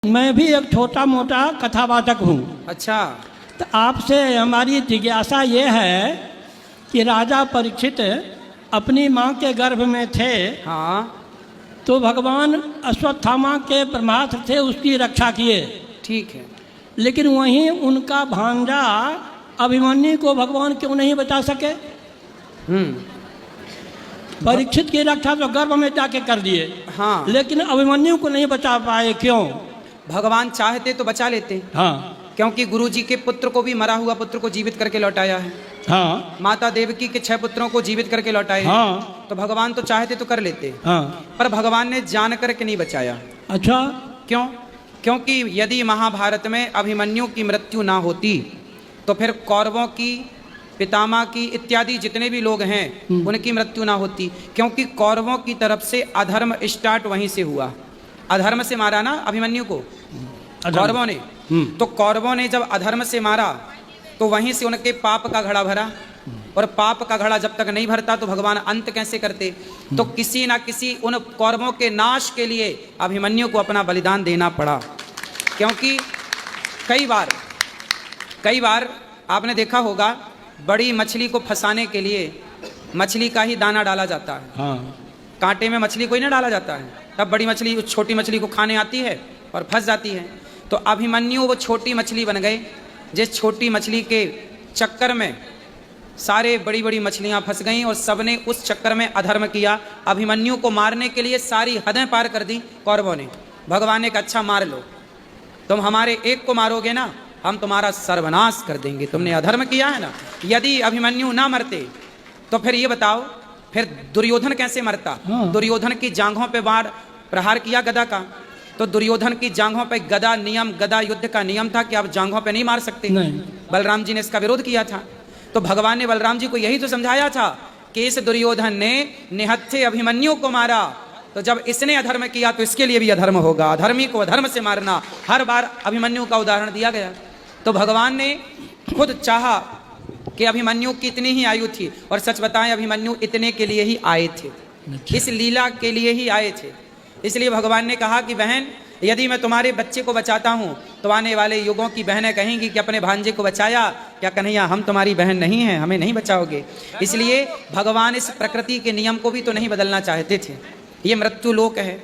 मैं भी एक छोटा मोटा कथावाचक हूँ। अच्छा। तो आपसे हमारी जिज्ञासा ये है कि राजा परीक्षित अपनी माँ के गर्भ में थे, हाँ तो भगवान अश्वत्थामा के ब्रह्मास्त्र से उसकी रक्षा किए, ठीक है। लेकिन वहीं उनका भांजा अभिमन्यु को भगवान क्यों नहीं बचा सके? परीक्षित की रक्षा तो गर्भ में जाके कर दिए, हाँ, लेकिन अभिमन्यु को नहीं बचा पाए, क्यों? भगवान चाहते तो बचा लेते। हाँ क्योंकि गुरु जी के पुत्र को भी, मरा हुआ पुत्र को जीवित करके लौटाया है। हाँ माता देवकी के 6 पुत्रों को जीवित करके लौटाए। हाँ तो भगवान तो चाहते तो कर लेते, हाँ। पर भगवान ने जान करके नहीं बचाया। अच्छा, क्यों? क्योंकि यदि महाभारत में अभिमन्यु की मृत्यु ना होती तो फिर कौरवों की, पितामह की इत्यादि जितने भी लोग हैं उनकी मृत्यु ना होती। क्योंकि कौरवों की तरफ से अधर्म स्टार्ट वहीं से हुआ। अधर्म से मारा ना अभिमन्यु को कौरवों ने। तो कौरवों ने जब अधर्म से मारा तो वहीं से उनके पाप का घड़ा भरा, और पाप का घड़ा जब तक नहीं भरता तो भगवान अंत कैसे करते? तो किसी ना किसी उन कौरवों के नाश के लिए अभिमन्यु को अपना बलिदान देना पड़ा। क्योंकि कई बार आपने देखा होगा, बड़ी मछली को फंसाने के लिए मछली का ही दाना डाला जाता है। हाँ। कांटे में मछली को ही ना डाला जाता है, तब बड़ी मछली उस छोटी मछली को खाने आती है और फंस जाती है। तो अभिमन्यु वो छोटी मछली बन गए, जिस छोटी मछली के चक्कर में सारे बड़ी बड़ी मछलियां फंस गईं और सबने उस चक्कर में अधर्म किया। अभिमन्यु को मारने के लिए सारी हदें पार कर दी कौरवों ने। भगवान ने कहा अच्छा मार लो, तुम हमारे एक को मारोगे ना, हम तुम्हारा सर्वनाश कर देंगे, तुमने अधर्म किया है ना। यदि अभिमन्यु ना मरते तो फिर ये बताओ, फिर दुर्योधन कैसे मरता? दुर्योधन की जांघों पे बाण प्रहार किया गदा का, तो दुर्योधन की जांघों पे गदा नियम, गदा युद्ध का नियम था कि आप जांघों पे नहीं मार सकते। नहीं। बलराम जी ने इसका विरोध किया था। तो भगवान ने बलराम जी को यही तो समझाया था कि इस दुर्योधन ने निहत्थे अभिमन्यु को मारा, तो जब इसने अधर्म किया तो इसके लिए भी अधर्म होगा। अधर्मी को अधर्म से मारना, हर बार अभिमन्यु का उदाहरण दिया गया। तो भगवान ने खुद चाहा कि अभिमन्यु की इतनी ही आयु थी, और सच बताएं अभिमन्यु इतने के लिए ही आए थे, इस लीला के लिए ही आए थे। इसलिए भगवान ने कहा कि बहन, यदि मैं तुम्हारे बच्चे को बचाता हूँ तो आने वाले युगों की बहनें कहेंगी कि अपने भांजे को बचाया, क्या कन्हैया हम तुम्हारी बहन नहीं हैं, हमें नहीं बचाओगे। इसलिए भगवान इस प्रकृति के नियम को भी तो नहीं बदलना चाहते थे। ये मृत्यु लोक है।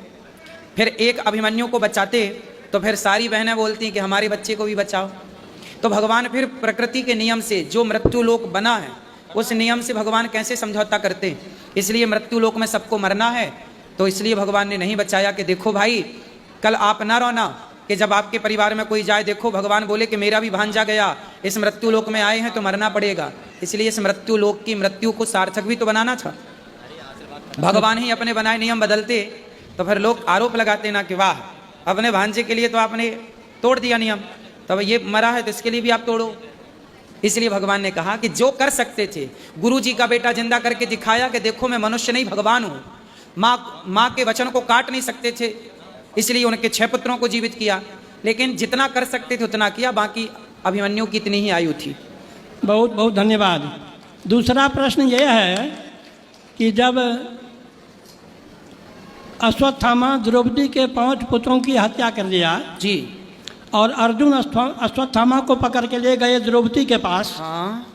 फिर एक अभिमन्यु को बचाते तो फिर सारी बहनें बोलती हैं कि हमारे बच्चे को भी बचाओ। तो भगवान फिर प्रकृति के नियम से, जो मृत्यु लोक बना है उस नियम से भगवान कैसे समझौता करते? इसलिए मृत्यु लोक में सबको मरना है, तो इसलिए भगवान ने नहीं बचाया कि देखो भाई, कल आप ना रोना कि जब आपके परिवार में कोई जाए, देखो भगवान बोले कि मेरा भी भांजा गया, इस मृत्यु लोक में आए हैं तो मरना पड़ेगा। इसलिए इस मृत्यु लोक की मृत्यु को सार्थक भी तो बनाना था। भगवान ही अपने बनाए नियम बदलते तो फिर लोग आरोप लगाते ना कि वाह, अपने भांजे के लिए तो आपने तोड़ दिया नियम, तब ये मरा है तो इसके लिए भी आप तोड़ो। इसलिए भगवान ने कहा कि जो कर सकते थे, गुरु जी का बेटा जिंदा करके दिखाया कि देखो मैं मनुष्य नहीं भगवान हूँ। माँ के वचन को काट नहीं सकते थे, इसलिए उनके 6 पुत्रों को जीवित किया, लेकिन जितना कर सकते थे उतना किया। बाकी अभिमन्यु की इतनी ही आयु थी। बहुत बहुत धन्यवाद। दूसरा प्रश्न यह है कि जब अश्वत्थामा द्रौपदी के 5 पुत्रों की हत्या कर दिया जी, और अर्जुन अश्वत्थामा को पकड़ के ले गए द्रौपदी के पास। हाँ,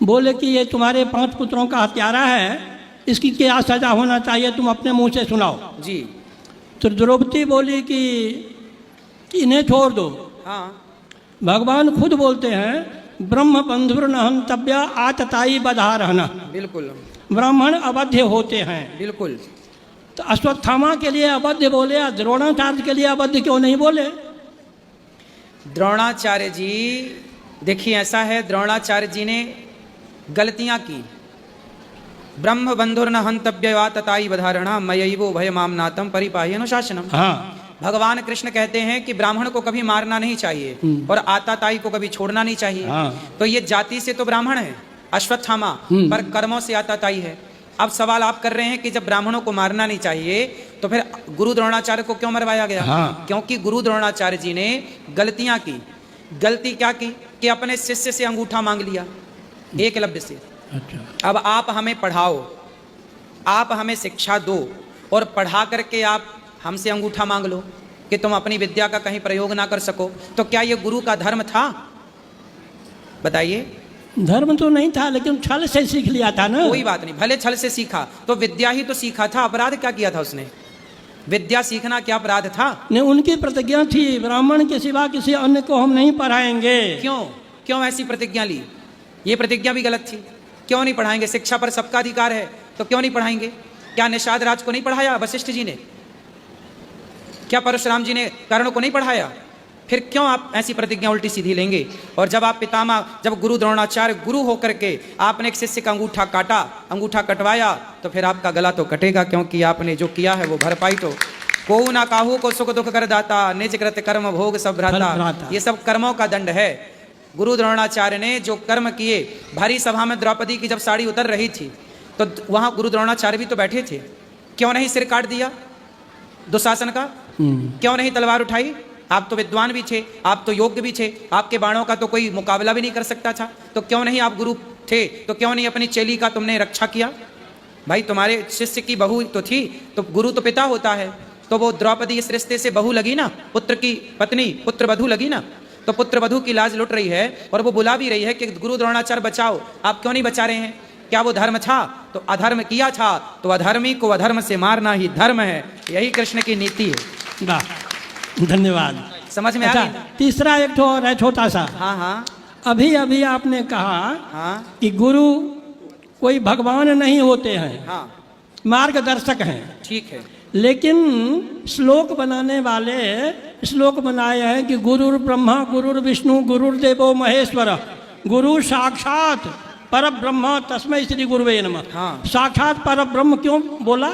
बोले कि ये तुम्हारे 5 पुत्रों का हत्यारा है, इसकी क्या सजा होना चाहिए, तुम अपने मुंह से सुनाओ जी। तो द्रौपदी बोली कि इन्हें छोड़ दो। हाँ, भगवान खुद बोलते हैं, ब्रह्म बंधुर न हंतव्य आतताई बधा रहना। बिल्कुल, ब्राह्मण अवध्य होते हैं। बिल्कुल। तो अश्वत्थामा के लिए अवध्य बोले, द्रोणाचार्य के लिए अवध्य क्यों नहीं बोले? द्रोणाचार्य जी, देखिए ऐसा है, द्रोणाचार्य जी ने गलतियां की। ब्रह्म बंधुर न हंतव्य तताई बधारणा मयैवो भयमामनातम परिपाहि अनुशासनम। हाँ। भगवान कृष्ण कहते हैं कि ब्राह्मण को कभी मारना नहीं चाहिए और आताताई को कभी छोड़ना नहीं चाहिए। हाँ। तो ये जाति से तो ब्राह्मण है अश्वत्थामा, पर कर्मों से आताताई है। अब सवाल आप कर रहे हैं कि जब ब्राह्मणों को मारना नहीं चाहिए तो फिर गुरु द्रोणाचार्य को क्यों मरवाया गया? हाँ। क्योंकि गुरु द्रोणाचार्य जी ने गलतियां की। गलती क्या की कि अपने शिष्य से अंगूठा मांग लिया, एकलव्य से। अच्छा। अब आप हमें पढ़ाओ, आप हमें शिक्षा दो, और पढ़ा करके आप हमसे अंगूठा मांग लो, कि तुम अपनी विद्या का कहीं प्रयोग ना कर सको। तो क्या ये गुरु का धर्म था? बताइए। धर्म तो नहीं था, लेकिन छल से सीख लिया था ना। कोई बात नहीं, भले छल से सीखा, तो विद्या ही तो सीखा था। अपराध क्या किया था उसने? विद्या सीखना क्या अपराध था? नहीं, उनकी प्रतिज्ञा थी, ब्राह्मण के सिवा किसी अन्य को हम नहीं पढ़ाएंगे। क्यों ऐसी प्रतिज्ञा ली? ये प्रतिज्ञा भी गलत थी। क्यों नहीं पढ़ाएंगे? शिक्षा पर सबका अधिकार है, तो क्यों नहीं पढ़ाएंगे? क्या निषाद राज को नहीं पढ़ाया वशिष्ठ जी ने? क्या परशुराम जी ने कर्ण को नहीं पढ़ाया? फिर क्यों आप ऐसी प्रतिज्ञा उल्टी सीधी लेंगे? और जब आप पितामह, जब गुरु द्रोणाचार्य गुरु होकर के आपने एक शिष्य का अंगूठा काटा, अंगूठा कटवाया, तो फिर आपका गला तो कटेगा, क्योंकि आपने जो किया है वो भरपाई तो को ना काहू को सुख दुख कर दाता, निज कृत कर्म भोग सब भ्राता। ये सब कर्मों का दंड है। गुरु द्रोणाचार्य ने जो कर्म किए, भारी सभा में द्रौपदी की जब साड़ी उतर रही थी तो वहां गुरु द्रोणाचार्य भी तो बैठे थे। क्यों नहीं सिर काट दिया दुशासन का? क्यों नहीं तलवार उठाई? आप तो विद्वान भी थे, आप तो योग्य भी थे, आपके बाणों का तो कोई मुकाबला भी नहीं कर सकता था। तो क्यों नहीं, आप गुरु थे तो क्यों नहीं अपनी चेली का तुमने रक्षा किया? भाई तुम्हारे शिष्य की बहू तो थी, तो गुरु तो पिता होता है, तो वो द्रौपदी इस रिश्ते से बहू लगी ना, पुत्र की पत्नी, पुत्र वधू लगी ना। तो पुत्र वधू की लाज लुट रही है और वो बुला भी रही है कि गुरु द्रोणाचार्य बचाओ। आप क्यों नहीं बचा रहे हैं? क्या वो धर्म था? तो अधर्म किया था, तो अधर्मी को अधर्म से मारना ही धर्म है। यही कृष्ण की नीति है। वाह, धन्यवाद। समझ में आ गई? तीसरा एक तो और है छोटा सा। हाँ हाँ, अभी अभी आपने कहा हाँ कि गुरु कोई भगवान नहीं होते हैं, हाँ, मार्गदर्शक हैं। ठीक है। लेकिन श्लोक बनाने वाले श्लोक बनाए हैं कि गुरुर ब्रह्मा गुरुर विष्णु गुरुर्देवो महेश्वर गुरु साक्षात पर ब्रह्म तस्मै श्री गुरुवे नमः। हाँ। साक्षात पर ब्रह्म क्यों बोला?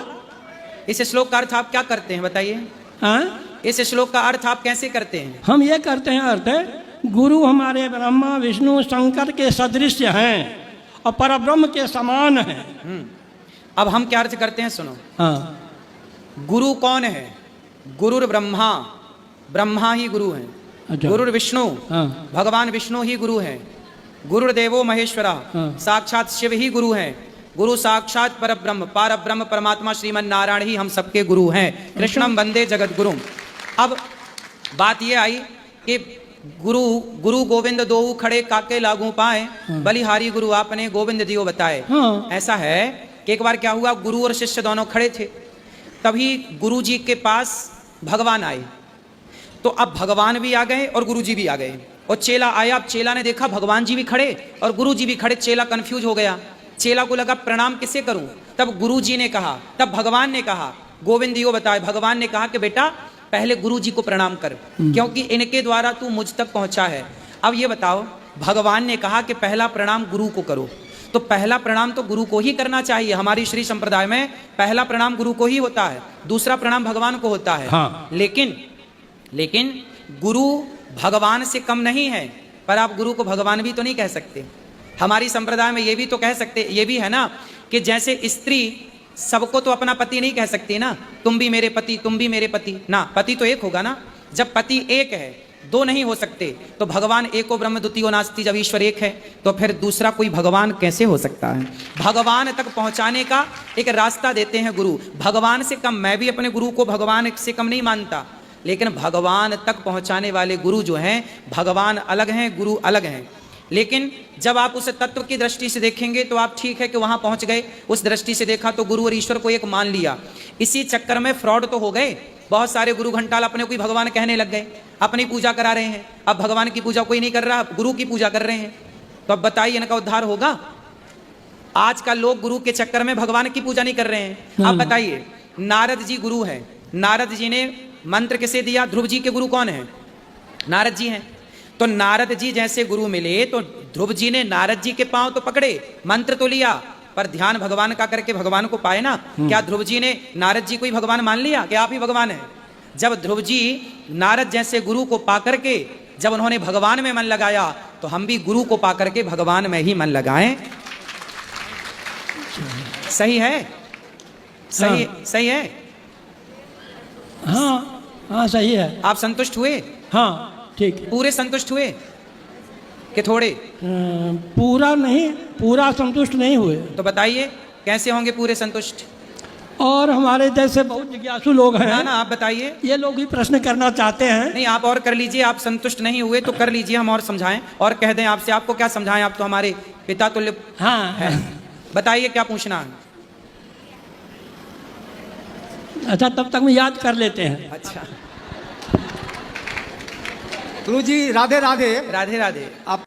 इस श्लोक का अर्थ आप क्या करते हैं बताइए? हाँ? इस श्लोक का अर्थ आप कैसे करते हैं? हम ये करते हैं, अर्थ गुरु हमारे ब्रह्मा विष्णु शंकर के सदृश हैं और परब्रह्म के समान हैं। अब हम क्या अर्थ करते हैं, सुनो। हाँ। गुरु कौन है? गुरुर ब्रह्मा, ब्रह्मा ही गुरु हैं। अच्छा। गुरुर विष्णु, हाँ। भगवान विष्णु ही गुरु हैं। गुरुर्देवो महेश्वरा, हाँ। साक्षात शिव ही गुरु हैं। गुरु साक्षात परब्रह्म, पारब्रह्म परमात्मा श्रीमन नारायण ही हम सबके गुरु हैं। कृष्णम वंदे जगत गुरुम। अब बात यह आई कि गुरु गोविंद दो खड़े काके लागू पाए, बलिहारी गुरु आपने गोविंद दियो बताए। हाँ। ऐसा है कि एक बार क्या हुआ, गुरु और शिष्य दोनों खड़े थे, तभी गुरु जी के पास भगवान आए। तो अब भगवान भी आ गए और गुरु जी भी आ गए और चेला आया। अब चेला ने देखा भगवान जी भी खड़े और गुरु जी भी खड़े। चेला कंफ्यूज हो गया। चेला को लगा प्रणाम किसे करूं? तब गुरु जी ने कहा, तब भगवान ने कहा, गोविंद दियो बताए। भगवान ने कहा कि बेटा पहले गुरु जी को प्रणाम कर, क्योंकि इनके द्वारा तू मुझ तक पहुंचा है। अब ये बताओ, भगवान ने कहा कि पहला प्रणाम गुरु को करो, तो पहला प्रणाम तो गुरु को ही करना चाहिए। हमारी श्री संप्रदाय में पहला प्रणाम गुरु को ही होता है, दूसरा प्रणाम भगवान को होता है। हाँ। लेकिन गुरु भगवान से कम नहीं है, पर आप गुरु को भगवान भी तो नहीं कह सकते। हमारी संप्रदाय में ये भी तो कह सकते, ये भी है ना कि जैसे स्त्री सबको तो अपना पति नहीं कह सकती ना, तुम भी मेरे पति, तुम भी मेरे पति ना, पति तो एक होगा ना। जब पति एक है, दो नहीं हो सकते। तो भगवान एको ब्रह्म द्वितीयो नास्ति, जब ईश्वर एक है तो फिर दूसरा कोई भगवान कैसे हो सकता है? भगवान तक पहुंचाने का एक रास्ता देते हैं गुरु। भगवान से कम, मैं भी अपने गुरु को भगवान से कम नहीं मानता, लेकिन भगवान तक पहुंचाने वाले गुरु जो हैं, भगवान अलग हैं, गुरु अलग हैं। लेकिन जब आप उस तत्व की दृष्टि से देखेंगे तो आप ठीक है कि वहां पहुंच गए, उस दृष्टि से देखा तो गुरु और ईश्वर को एक मान लिया। इसी चक्कर में फ्रॉड तो हो गए। बहुत सारे गुरु घंटाल अपने को ही भगवान कहने लग गए, अपनी पूजा करा रहे हैं। अब भगवान की पूजा कोई नहीं कर रहा, गुरु की पूजा कर रहे हैं। तो अब बताइए इनका उद्धार होगा? आजकल लोग गुरु के चक्कर में भगवान की पूजा नहीं कर रहे हैं। अब बताइए, नारद जी गुरु हैं, नारद जी ने मंत्र किसे दिया? ध्रुव जी के गुरु कौन है? नारद जी हैं। तो नारद जी जैसे गुरु मिले तो ध्रुव जी ने नारद जी के पांव तो पकड़े, मंत्र तो लिया, पर ध्यान भगवान का करके भगवान को पाए ना। क्या ध्रुव जी ने नारद जी को ही भगवान मान लिया कि आप ही भगवान हैं? जब ध्रुव जी नारद जैसे गुरु को पा करके जब उन्होंने भगवान में मन लगाया, तो हम भी गुरु को पा करके भगवान में ही मन लगाएं। सही है? सही हाँ। सही है? हाँ हाँ, सही है। आप संतुष्ट हुए? हाँ ठीक है। पूरे संतुष्ट हुए कि थोड़े? पूरा नहीं, पूरा संतुष्ट नहीं हुए। तो बताइए कैसे होंगे पूरे संतुष्ट? और हमारे जैसे बहुत जिज्ञासु लोग ना हैं, ना आप बताइए। ये लोग भी प्रश्न करना चाहते हैं। नहीं आप और कर लीजिए, आप संतुष्ट नहीं हुए तो कर लीजिए, हम और समझाएं और कह दें आपसे। आपको क्या समझाएं, आप तो हमारे पिता तुल्य हाँ हैं। बताइए क्या पूछना है। अच्छा, तब तक में याद कर लेते हैं। अच्छा, गुरु जी राधे राधे। राधे राधे। आप